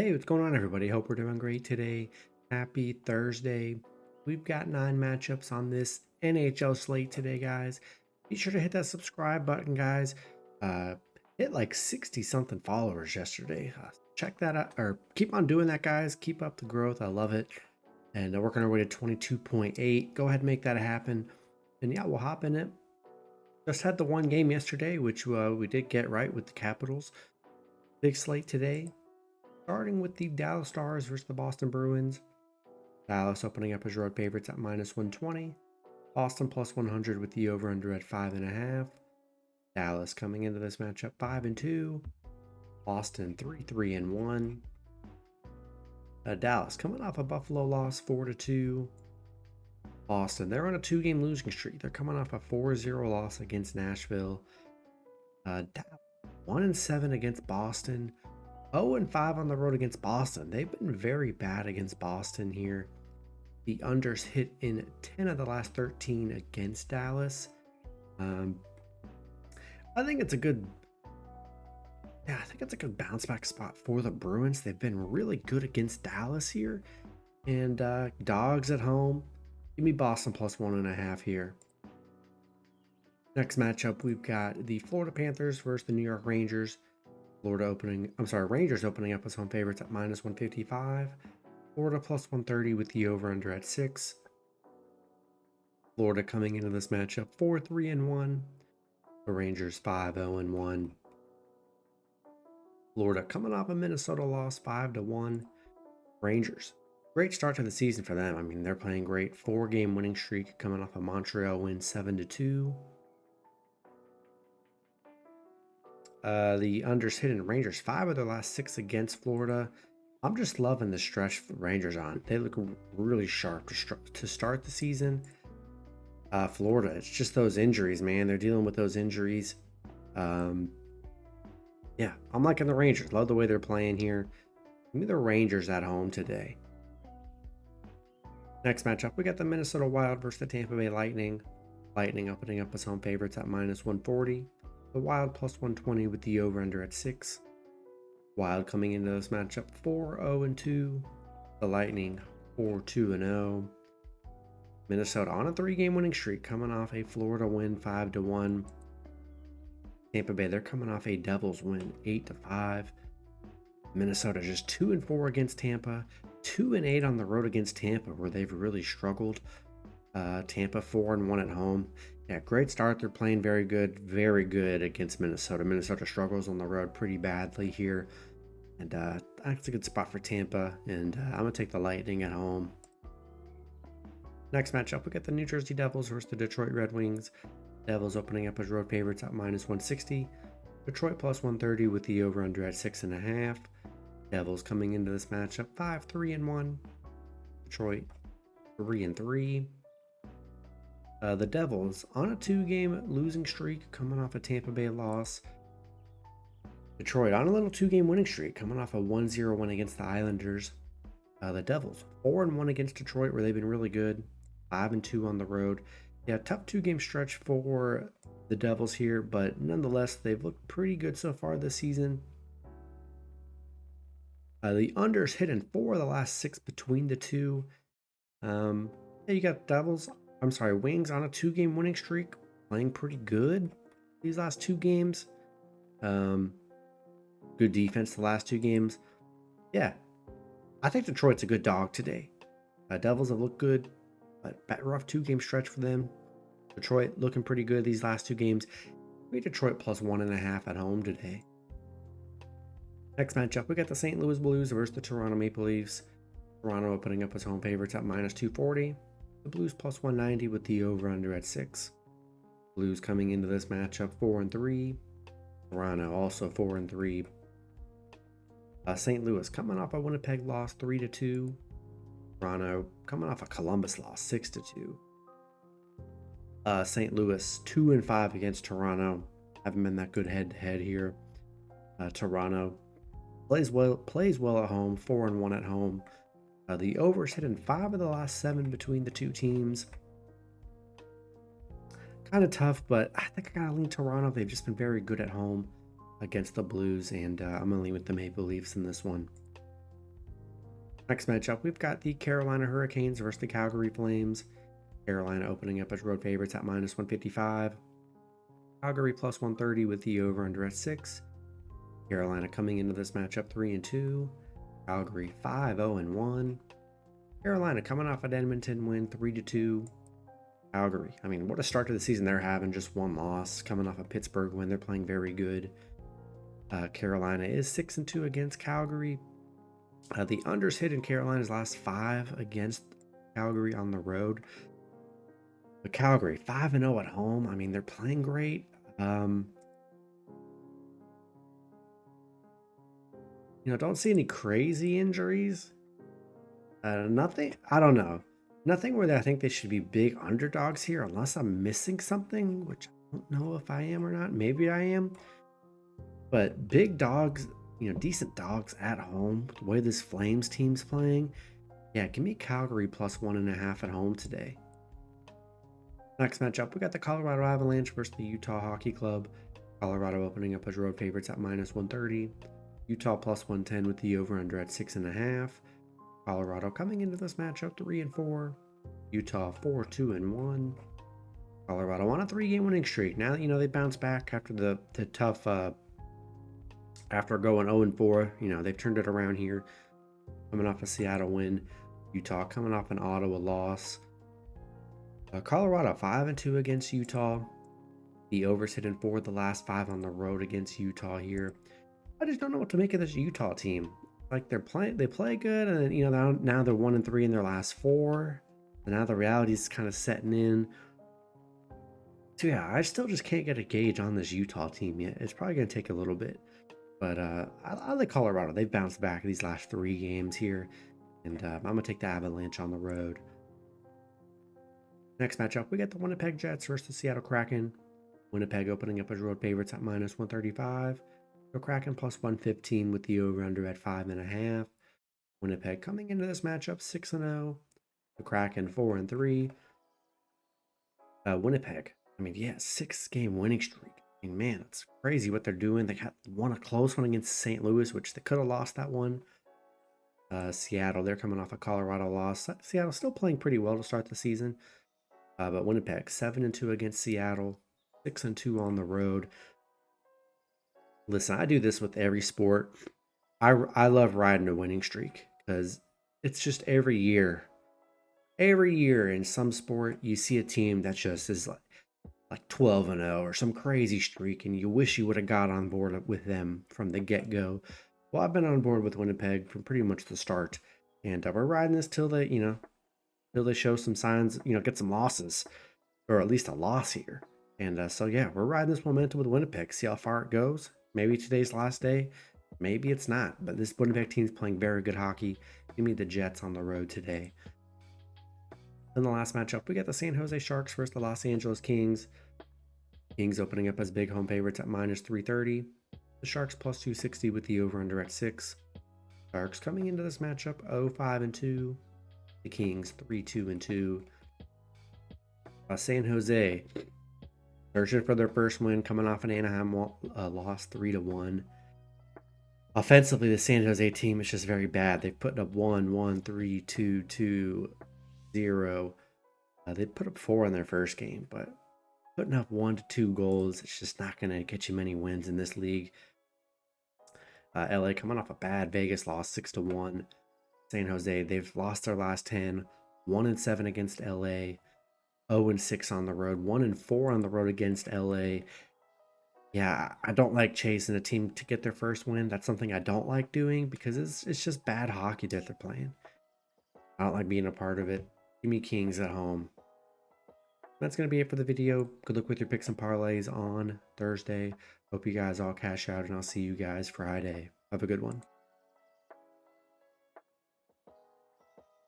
Hey, what's going on, everybody? Hope we're doing great today. Happy Thursday. We've got 9 matchups on this NHL slate today, guys. Be sure to hit that subscribe button, guys. Uh, Hit like 60 something followers yesterday. Check that out, or keep on doing that, guys. Keep up the growth. I love it. And we're working our way to 22.8. Go ahead and make that happen. And yeah, we'll hop in it. Just had the one game yesterday, which we did get right with the Capitals. Big slate today. Starting with the Dallas Stars versus the Boston Bruins. Dallas opening up as road favorites at -120. Boston +100 with the over/under at 5.5. Dallas coming into this matchup 5-2. Boston 3-3-1. Dallas coming off a Buffalo loss 4-2. Boston, they're on a 2-game losing streak. They're coming off a 4-0 loss against Nashville. Dallas 1-7 against Boston. 0-5 on the road against Boston. They've been very bad against Boston here. The unders hit in 10 of the last 13 against Dallas. I think it's a good bounce back spot for the Bruins. They've been really good against Dallas here. And dogs at home. Give me Boston +1.5 here. Next matchup, we've got the Florida Panthers versus the New York Rangers. Rangers opening up as home favorites at -155. Florida +130 with the over/under at 6. Florida coming into this matchup 4-3-1. The Rangers 5-0-1. Florida coming off a Minnesota loss 5-1. Rangers, great start to the season for them. I mean, they're playing great. 4-game winning streak coming off a Montreal win 7-2. The unders hit in Rangers 5 of their last 6 against Florida. I'm just loving the stretch the Rangers on. They look really sharp to start the season. Florida, it's just those injuries, man. They're dealing with those injuries. Yeah, I'm liking the Rangers. Love the way they're playing here. Give me the Rangers at home today. Next matchup, we got the Minnesota Wild versus the Tampa Bay Lightning. Lightning opening up as home favorites at -140. The Wild +120 with the over/under at 6. Wild coming into this matchup 4-0-2. The Lightning 4-2-0. Minnesota on a 3-game winning streak, coming off a Florida win 5-1. Tampa Bay, they're coming off a Devils win 8-5. Minnesota just 2-4 against Tampa, 2-8 on the road against Tampa, where they've really struggled. Tampa 4-1 at home. Yeah, great start. They're playing very good against Minnesota. Minnesota struggles on the road pretty badly here. And that's a good spot for Tampa. And I'm going to take the Lightning at home. Next matchup, we got the New Jersey Devils versus the Detroit Red Wings. Devils opening up as road favorites at -160. Detroit +130 with the over/under at 6.5. Devils coming into this matchup 5-3-1. Detroit 3-3. The Devils on a 2-game losing streak, coming off a Tampa Bay loss. Detroit on a little 2-game winning streak, coming off a 1-0 win against the Islanders. The Devils 4-1 against Detroit, where they've been really good. 5-2 on the road. Yeah, tough 2-game stretch for the Devils here, but nonetheless, they've looked pretty good so far this season. The unders hit in 4 of the last 6 between the two. Yeah, you got Wings on a 2-game winning streak, playing pretty good these last 2 games. Good defense the last 2 games. Yeah, I think Detroit's a good dog today. Devils have looked good, but rough 2-game stretch for them. Detroit looking pretty good these last 2 games. We Detroit +1.5 at home today. Next matchup, we got the St. Louis Blues versus the Toronto Maple Leafs. Toronto opening up as home favorites at -240. The Blues +190 with the over/under at 6. Blues coming into this matchup 4-3. Toronto also 4-3. St. Louis coming off a Winnipeg loss 3-2. Toronto coming off a Columbus loss 6-2. St. Louis 2-5 against Toronto. Haven't been that good head-to-head here. Toronto plays well at home, 4-1 at home. The overs hit in 5 of the last 7 between the two teams. Kind of tough, but I think I gotta lean Toronto. They've just been very good at home against the Blues, and I'm gonna lean with the Maple Leafs in this one. Next matchup, we've got the Carolina Hurricanes versus the Calgary Flames. Carolina opening up as road favorites at -155. Calgary +130 with the over/under at 6. Carolina coming into this matchup 3-2. Calgary 5-0-1. Carolina coming off an Edmonton win 3-2. Calgary, I mean, what a start to the season they're having. Just one loss, coming off a Pittsburgh win. They're playing very good. Carolina is 6-2 against Calgary. The unders hit in Carolina's last 5 against Calgary on the road. But Calgary 5-0 at home. I mean, they're playing great. Don't see any crazy injuries. Nothing. I don't know. Nothing where I think they should be big underdogs here, unless I'm missing something, which I don't know if I am or not. Maybe I am. But big dogs, decent dogs at home, the way this Flames team's playing. Yeah, give me Calgary +1.5 at home today. Next matchup, we got the Colorado Avalanche versus the Utah Hockey Club. Colorado opening up as road favorites at -130. Utah +110 with the over/under at 6.5. Colorado coming into this matchup 3-4. Utah 4-2-1. Colorado on a 3-game winning streak. Now that they bounced back after the tough after going 0-4. They've turned it around here. Coming off a Seattle win. Utah coming off an Ottawa loss. Colorado 5-2 against Utah. The overs hit in 4 of the last 5 on the road against Utah here. I just don't know what to make of this Utah team. Like they play good, and then, now they're 1-3 in their last 4. And now the reality is kind of setting in. So yeah, I still just can't get a gauge on this Utah team yet. It's probably gonna take a little bit, but I like Colorado. They've bounced back these last 3 games here, and I'm gonna take the Avalanche on the road. Next matchup, we got the Winnipeg Jets versus the Seattle Kraken. Winnipeg opening up as road favorites at -135. The Kraken +115 with the over/under at 5.5. Winnipeg coming into this matchup 6-0. The Kraken 4-3. Winnipeg, I mean, yeah, 6-game winning streak. I mean, man, it's crazy what they're doing. They won a close one against St. Louis, which they could have lost that one. Seattle, they're coming off a Colorado loss. Seattle still playing pretty well to start the season. But Winnipeg 7-2 against Seattle, 6-2 on the road. Listen, I do this with every sport. I love riding a winning streak because it's just every year in some sport you see a team that just is like 12-0 or some crazy streak, and you wish you would have got on board with them from the get-go. Well, I've been on board with Winnipeg from pretty much the start, and we're riding this till they show some signs, get some losses, or at least a loss here. And so yeah, we're riding this momentum with Winnipeg. See how far it goes. Maybe today's last day. Maybe it's not. But this Winnipeg team's playing very good hockey. Give me the Jets on the road today. Then the last matchup, we got the San Jose Sharks versus the Los Angeles Kings. Kings opening up as big home favorites at -330. The Sharks +260 with the over/under at 6. Sharks coming into this matchup 0-5-2. The Kings 3-2-2. San Jose searching for their first win, coming off an Anaheim loss 3-1. Offensively, the San Jose team is just very bad. They've put up 1-1, 3-2, 2-0. They put up 4 in their first game, but putting up 1 to 2 goals, it's just not going to get you many wins in this league. LA coming off a bad Vegas loss 6-1. San Jose, they've lost their last 10, 1-7 against LA. 0-6 on the road, 1-4 on the road against LA. Yeah, I don't like chasing a team to get their first win. That's something I don't like doing because it's just bad hockey that they're playing. I don't like being a part of it. Give me Kings at home. That's going to be it for the video. Good luck with your picks and parlays on Thursday. Hope you guys all cash out, and I'll see you guys Friday. Have a good one.